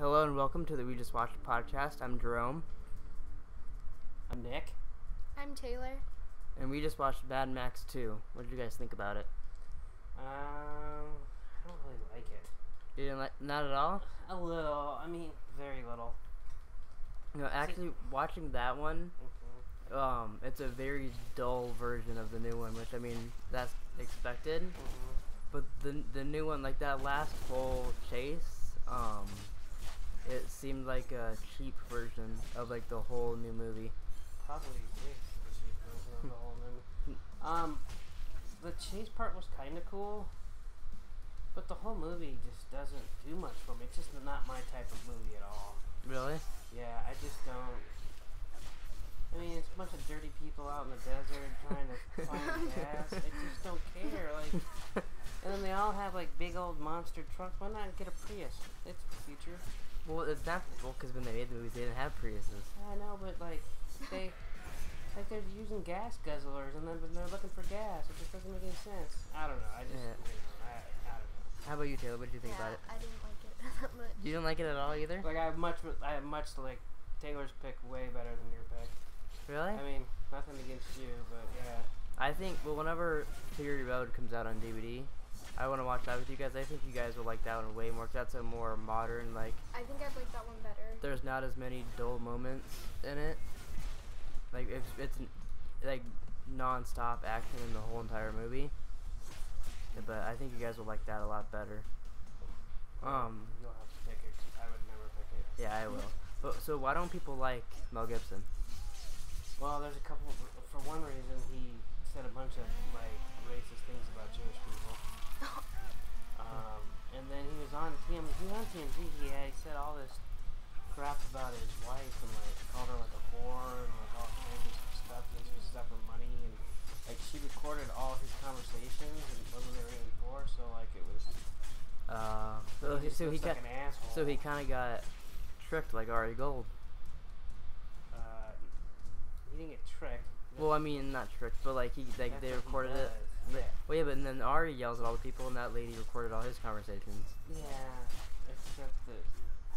Hello and welcome to the We Just Watched podcast. I'm Jerome. I'm Nick. I'm Taylor. And we just watched Mad Max 2. What did you guys think about it? I don't really like it. You didn't like, not at all? A little. I mean, very little. No, actually, watching that one, it's a very dull version of the new one, which, I mean, that's expected. But the new one, like that last full chase, it seemed like a cheap version of like the whole new movie. Probably is the cheap version of the whole movie. The chase part was kind of cool, but the whole movie just doesn't do much for me. It's just not my type of movie at all. Really? Yeah, I just don't. I mean, it's a bunch of dirty people out in the desert trying to find gas. I just don't care. Like, and then they all have like big old monster trucks. Why not get a Prius? It's the future. Well, it's not because when they made the movies, they didn't have Priuses. I know, but like they're using gas guzzlers, and then they're looking for gas. It just doesn't make any sense. I don't know. I just, I don't know. How about you, Taylor? What did you think about it? I didn't like it that much. You didn't like it at all either? Like I have much like Taylor's pick way better than your pick. Really? I mean, nothing against you, but yeah. I think, well, whenever Fury Road comes out on DVD, I want to watch that with you guys. I think you guys will like that one way more, because that's a more modern, like... I think I'd like that one better. There's not as many dull moments in it. Like, it's like, non-stop action in the whole entire movie. But I think you guys will like that a lot better. You'll have to pick it. I would never pick it. Yeah, I will. But, so why don't people like Mel Gibson? Well, there's a couple. For one reason, he said a bunch of like racist things about Jewish people. And then he was on TMZ. He said all this crap about his wife and like called her like a whore and like all kinds of stuff. And she was stuff for money and like she recorded all his conversations and wasn't there any divorce. So like it was. So he like an asshole. So he kind of got tricked like Ari Gold. He didn't get tricked. Well, I mean, not tricked, but like they recorded it. Yeah. Well, yeah, but then Ari yells at all the people, and that lady recorded all his conversations. Yeah, except that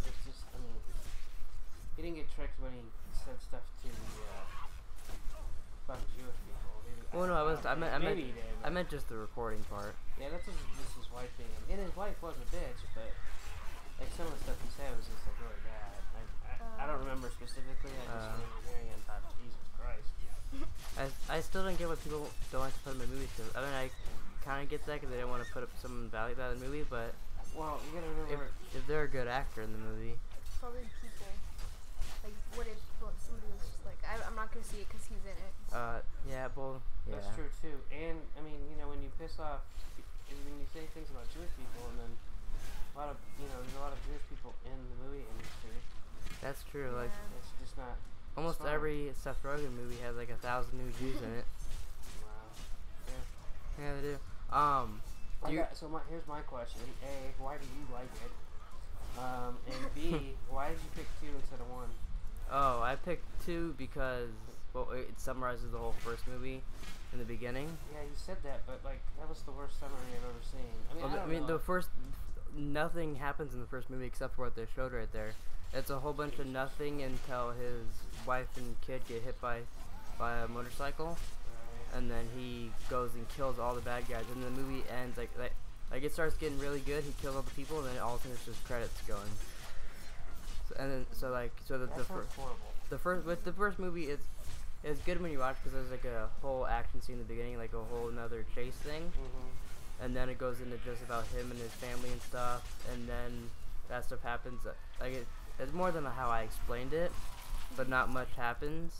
it's just, I mean, he didn't get tricked when he said stuff to about the Jewish people. Well, no, I meant just the recording part. Yeah, that's just his wife being, and his wife was a bitch, but like some of the stuff he said was just like really bad. I don't remember specifically. I just remember hearing it and thought, Jesus Christ. I still don't get what people don't like to put in the movies. Cause, I mean, I kind of get that because they don't want to put up some value about the movie, but well, you gotta remember if they're a good actor in the movie. Probably people. Like, what if somebody was just like, I'm not gonna see it because he's in it. Yeah, well, yeah. That's true too. And I mean, you know, when you piss off, when you say things about Jewish people, and then there's a lot of Jewish people in the movie industry. That's true. Yeah. Like, it's just not. Almost smart. every Seth Rogen movie has like 1,000 new Jews in it. Wow. Yeah. Yeah, they do. Here's my question: A, why do you like it? And B, why did you pick 2 instead of 1? Oh, I picked 2 because it summarizes the whole first movie in the beginning. Yeah, you said that, but like that was the worst summary I've ever seen. I mean, the first nothing happens in the first movie except for what they showed right there. It's a whole bunch of nothing until his wife and kid get hit by a motorcycle, and then he goes and kills all the bad guys. And the movie ends like it starts getting really good. He kills all the people, and then all of a sudden it's just credits going. The first movie it's good when you watch because there's like a whole action scene in the beginning, like a whole another chase thing, and then it goes into just about him and his family and stuff, and then that stuff happens. Like it's more than how I explained it, but not much happens.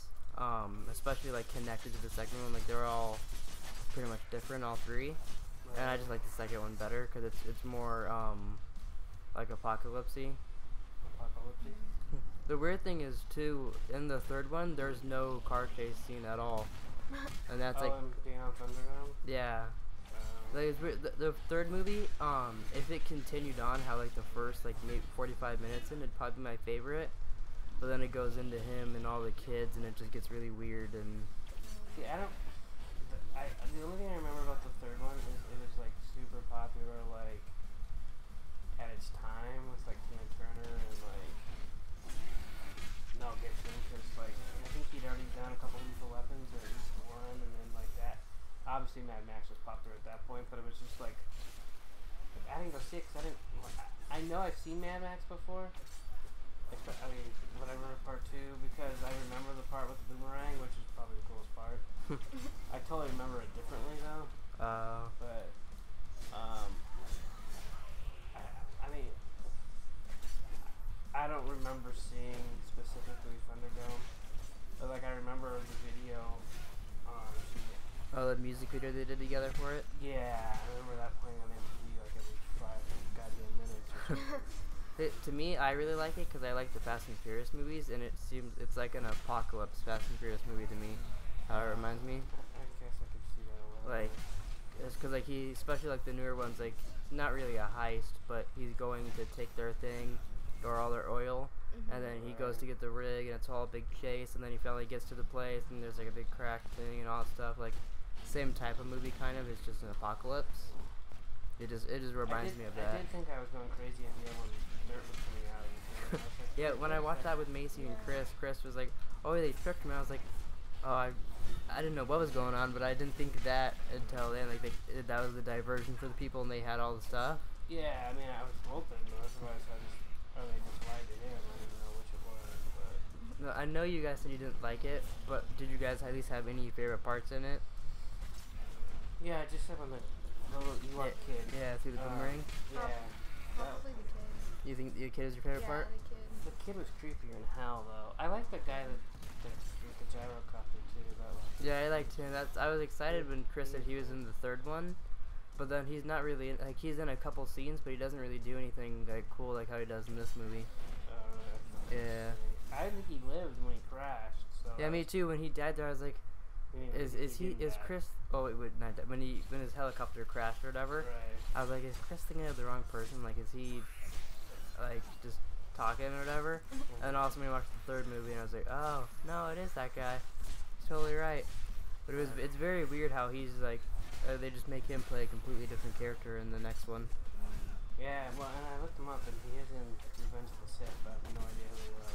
Especially like connected to the second one. Like they're all pretty much different, all 3, and I just like the second one better because it's more like apocalypsy. The weird thing is too, in the third one, there's no car chase scene at all, and that's like Beyond Thunderdome. Yeah. Like it's weird. The third movie, if it continued on how like the first like maybe 45 minutes in, it'd probably be my favorite. But then it goes into him and all the kids, and it just gets really weird. And yeah, the only thing I remember about the third one is it was like super popular, like at its time with like Tina Turner and like Mad Max was popular at that point, but it was just like I didn't go see it 'cause I know I've seen Mad Max before. I mean, whatever, part 2, because I remember the part with the boomerang, which is probably the coolest part. I totally remember it differently, though. But, I mean, I don't remember seeing specifically Thunderdome, but, like, I remember the video on Oh, the music video they did together for it? Yeah, I remember that playing on MTV, like, every 5 goddamn minutes or something. To me, I really like it because I like the Fast and Furious movies, and it seems it's like an apocalypse Fast and Furious movie to me. How it reminds me. I guess I could see that a little. Like, it's because like he, especially like the newer ones, like not really a heist, but he's going to take their thing or all their oil, and then he goes to get the rig, and it's all a big chase, and then he finally gets to the place, and there's like a big crash thing and all that stuff. Like, same type of movie kind of. It's just an apocalypse. It just reminds me of that. I did think I was going crazy at the end when dirt was coming out. And I was like, Yeah, when I watched that with Macy and Chris was like, "Oh, they tricked me." I was like, "Oh, I didn't know what was going on," but I didn't think that until then. Like, that was the diversion for the people, and they had all the stuff. Yeah, I mean, I was hoping, but otherwise they just lied to him. I didn't know which it was, but. No, I know you guys said you didn't like it, but did you guys at least have any favorite parts in it? Yeah, just when the little Ewok kid. Yeah, through the boomerang. Yeah. Probably the kid. You think the kid is your favorite part? Yeah, the kid. The kid was creepier than hell, though. I like the guy with the gyrocopter too. That was. Yeah, I liked him. I was excited when Chris said he was in the third one, but then he's not really in, like he's in a couple scenes, but he doesn't really do anything like cool like how he does in this movie. Yeah. I think he lived when he crashed. So Yeah, me too. When he died there, I was like, is Chris? Oh, it would not. When his helicopter crashed or whatever, Right. I was like, is Chris thinking of the wrong person? Like, is he like just talking or whatever? And then all of a sudden we watched the third movie, and I was like, oh no, it is that guy. He's totally right. But it's very weird how he's like, they just make him play a completely different character in the next one. Yeah, well, and I looked him up, and he is in Revenge of the Sith, but I have no idea who he was.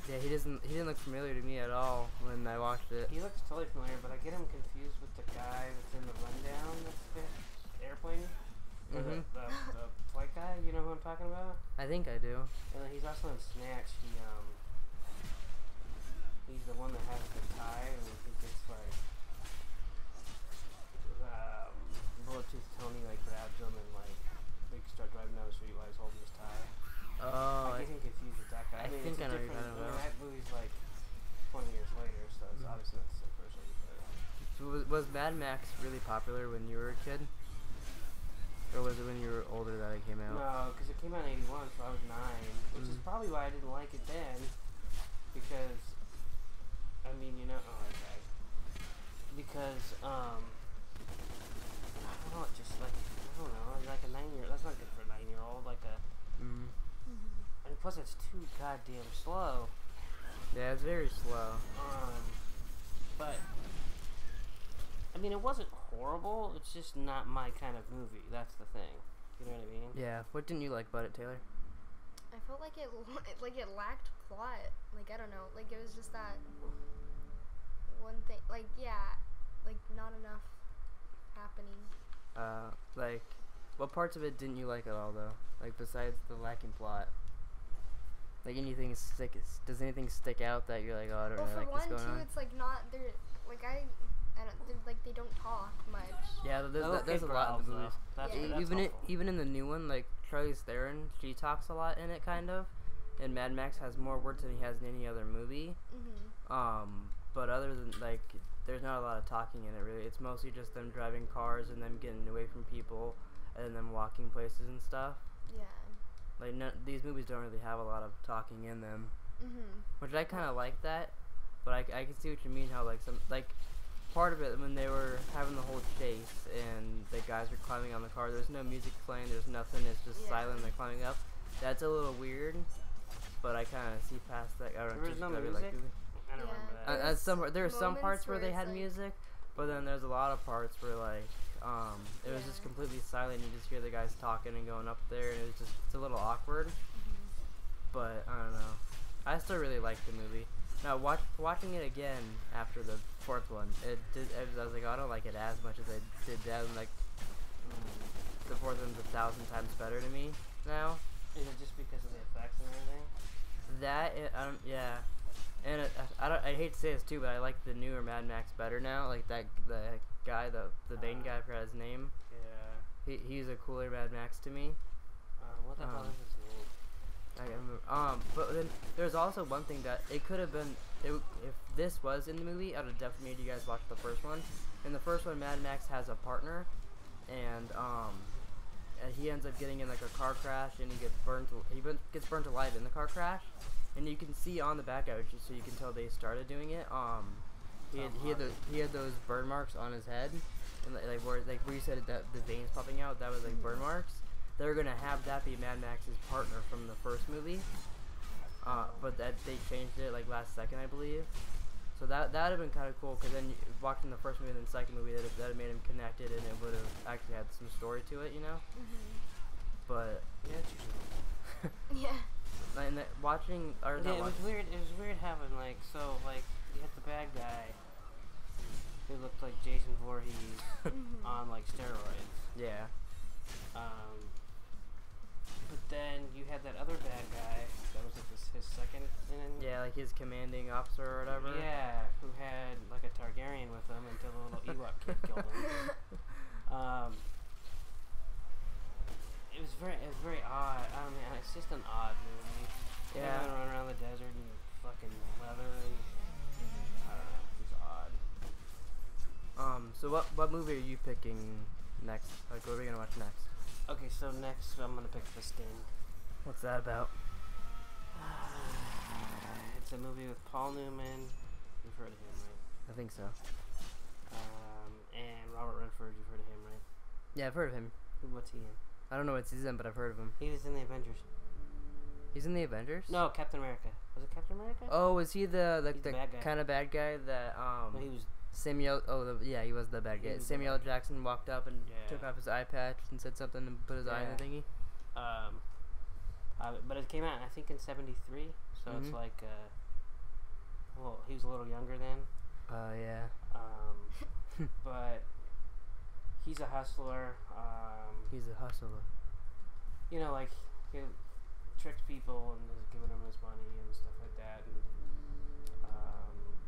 Yeah, he didn't look familiar to me at all when I watched it. He looks totally familiar, but I get him confused with the guy that's in the Rundown, that's the airplane. Or the flight guy, you know who I'm talking about? I think I do. And then he's also in Snatch. He's the one that has the tie, and he gets like Bullet-Tooth Tony like grabs him and like they start driving down the street while he's holding his tie. Oh, I get him confused with that guy. I think I know you're talking about. That movie's like 20 years later, so it's obviously not the same person. But So was Mad Max really popular when you were a kid? Or was it when you were older that it came out? no, because it came out in 81, so I was 9, which is probably why I didn't like it then. Because, I mean, okay. Because, I don't know, it's just like, I don't know, like a 9-year-old, that's not good for a 9-year-old, like a, and plus it's too goddamn slow. Yeah, it's very slow. But, I mean, it wasn't horrible, it's just not my kind of movie, that's the thing. You know what I mean? Yeah. What didn't you like about it, Taylor? I felt like it lacked plot. Like, I don't know. Like, it was just that one thing. Like, yeah, like not enough happening. Like, what parts of it didn't you like at all, though? Like, besides the lacking plot. Like, does anything stick out that you're like, oh, I don't Well, really for like this one, going too, on? it's like not they're like they don't talk much. Yeah, there's a lot in the movies. That's, Yeah. that's helpful. Even in the new one, like Charlize Theron, she talks a lot in it, kind of. And Mad Max has more words than he has in any other movie. But other than like, there's not a lot of talking in it really. It's mostly just them driving cars and them getting away from people, and then them walking places and stuff. Yeah. Like these movies don't really have a lot of talking in them, which I kind of like that. But I can see what you mean. How like part of it when they were having the whole chase and the guys were climbing on the car, there's no music playing, there's nothing, it's just silent, they're climbing up. That's a little weird, but I kind of see past that. I don't know. There was no music? Yeah. I don't remember that. There are some parts where they it's had like music, but then there's a lot of parts where like it was just completely silent. You just hear the guys talking and going up there, and it's a little awkward. But I don't know. I still really liked the movie. Now watching it again after the fourth one, I was like, oh, I don't like it as much as I did then. Like, the fourth one's 1,000 times better to me now. Is it just because of the effects and everything? Yeah. And I hate to say this too, but I like the newer Mad Max better now. Like the guy, the main guy, I forgot his name. Yeah. He's a cooler Mad Max to me. What the hell is his name? I can't remember. But then there's also one thing that it could have been. If this was in the movie, I would have definitely made you guys watch the first one. In the first one, Mad Max has a partner, and he ends up getting in like a car crash, and he gets burnt alive in the car crash, and you can see on the back out, so you can tell they started doing it. He had those burn marks on his head, and like where you said that the veins popping out, that was like burn marks. They're gonna have that be Mad Max's partner from the first movie, but that they changed it like last second, I believe. So that'd have been kind of cool, because then watching the first movie and the second movie, that'd have made him connected, and it would have actually had some story to it, you know. But Yeah, it's usually. Yeah. and watching or Yeah, it was weird. It was weird having like you had the bad guy who looked like Jason Voorhees on like steroids. Yeah. But then you had that other bad guy that was like his second in. Yeah, like his commanding officer or whatever. Yeah, who had like a Targaryen with him until the little Ewok kid killed him. It was very odd. I mean, it's just an odd movie. Yeah. Everyone run around the desert in fucking leather and I don't know. It was odd. So what movie are you picking next? Like, what are we gonna watch next? Okay, so next I'm gonna pick The Sting. What's that about? It's a movie with Paul Newman. You've heard of him, right? I think so. And Robert Redford. You've heard of him, right? Yeah, I've heard of him. What's he in? I don't know what season, but I've heard of him. He was in the Avengers. He's in the Avengers? No, Captain America. Was it Captain America? Oh, was he the He's the bad guy. kind of bad guy that No, he was. Samuel? Yeah, he was the bad guy. He was Samuel the bad Jackson walked up and took off his eye patch and said something and put his eye in the thingy. But it came out I think in '73, so it's like well, he was a little younger then. Yeah. But he's a hustler. He's a hustler. You know, like he tricks people and is giving them his money and stuff like that. And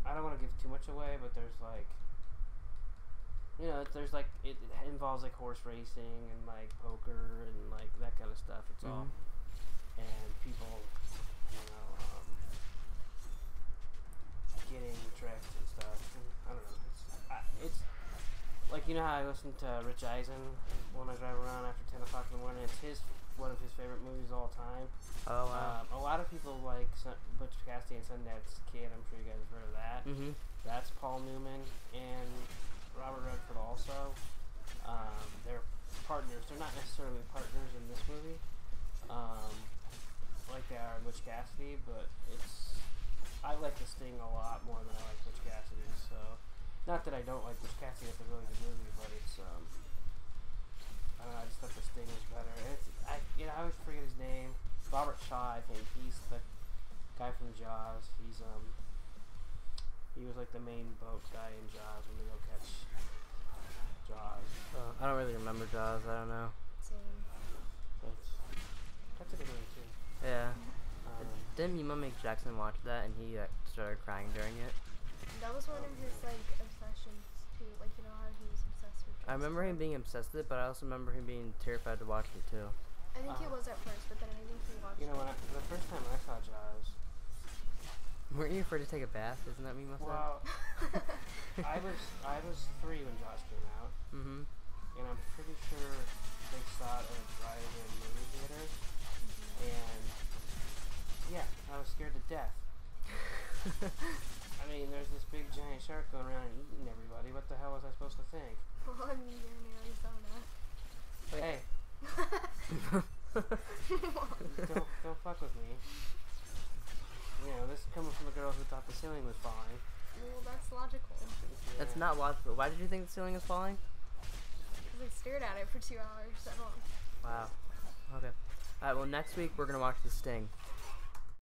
I don't want to give too much away, but there's like, you know, there's like it involves like horse racing and like poker and like that kind of stuff. It's all and people, you know, getting tricked and stuff. And I don't know. It's like, you know how I listen to Rich Eisen when I drive around after 10 o'clock in the morning. It's one of his favorite movies of all time. Oh wow. A lot of people like Butch Cassidy and Sundance Kid. I'm sure you guys have heard of that. That's Paul Newman and Robert Redford also. They're partners. They're not necessarily partners in this movie, like they are in Butch Cassidy. But I like The Sting a lot more than I like Butch Cassidy. So, not that I don't like Butch Cassidy. It's a really good movie, but it's I don't know. I just thought The Sting was better. And I always forget his name. Robert Shaw, I think. He's the guy from Jaws. He was like the main boat guy in Jaws when they go catch Jaws. I don't really remember Jaws. I don't know. Same. That's a good movie too. Yeah. Didn't Humungus Jackson watch that and he started crying during it? That was one of his like obsessions too. Like, you know how he was obsessed with I remember him being obsessed with it, but I also remember him being terrified to watch it too. I think he was at first, but then I think he watched You know, the first time I saw Jaws. Weren't you afraid to take a bath? Isn't that what you must have? Well, I was 3 when Jaws came out. And I'm pretty sure they saw it at a drive-in movie theater. And yeah, I was scared to death. I mean, there's this big giant shark going around and eating everybody. What the hell was I supposed to think? Well, I mean, you're in Arizona. Hey. don't fuck with me. You know, this is coming from a girl who thought the ceiling was falling. Well, that's logical. Yeah. That's not logical. Why did you think the ceiling was falling? Because I stared at it for 2 hours. I don't. Wow. Okay. Alright, well next week we're gonna watch The Sting.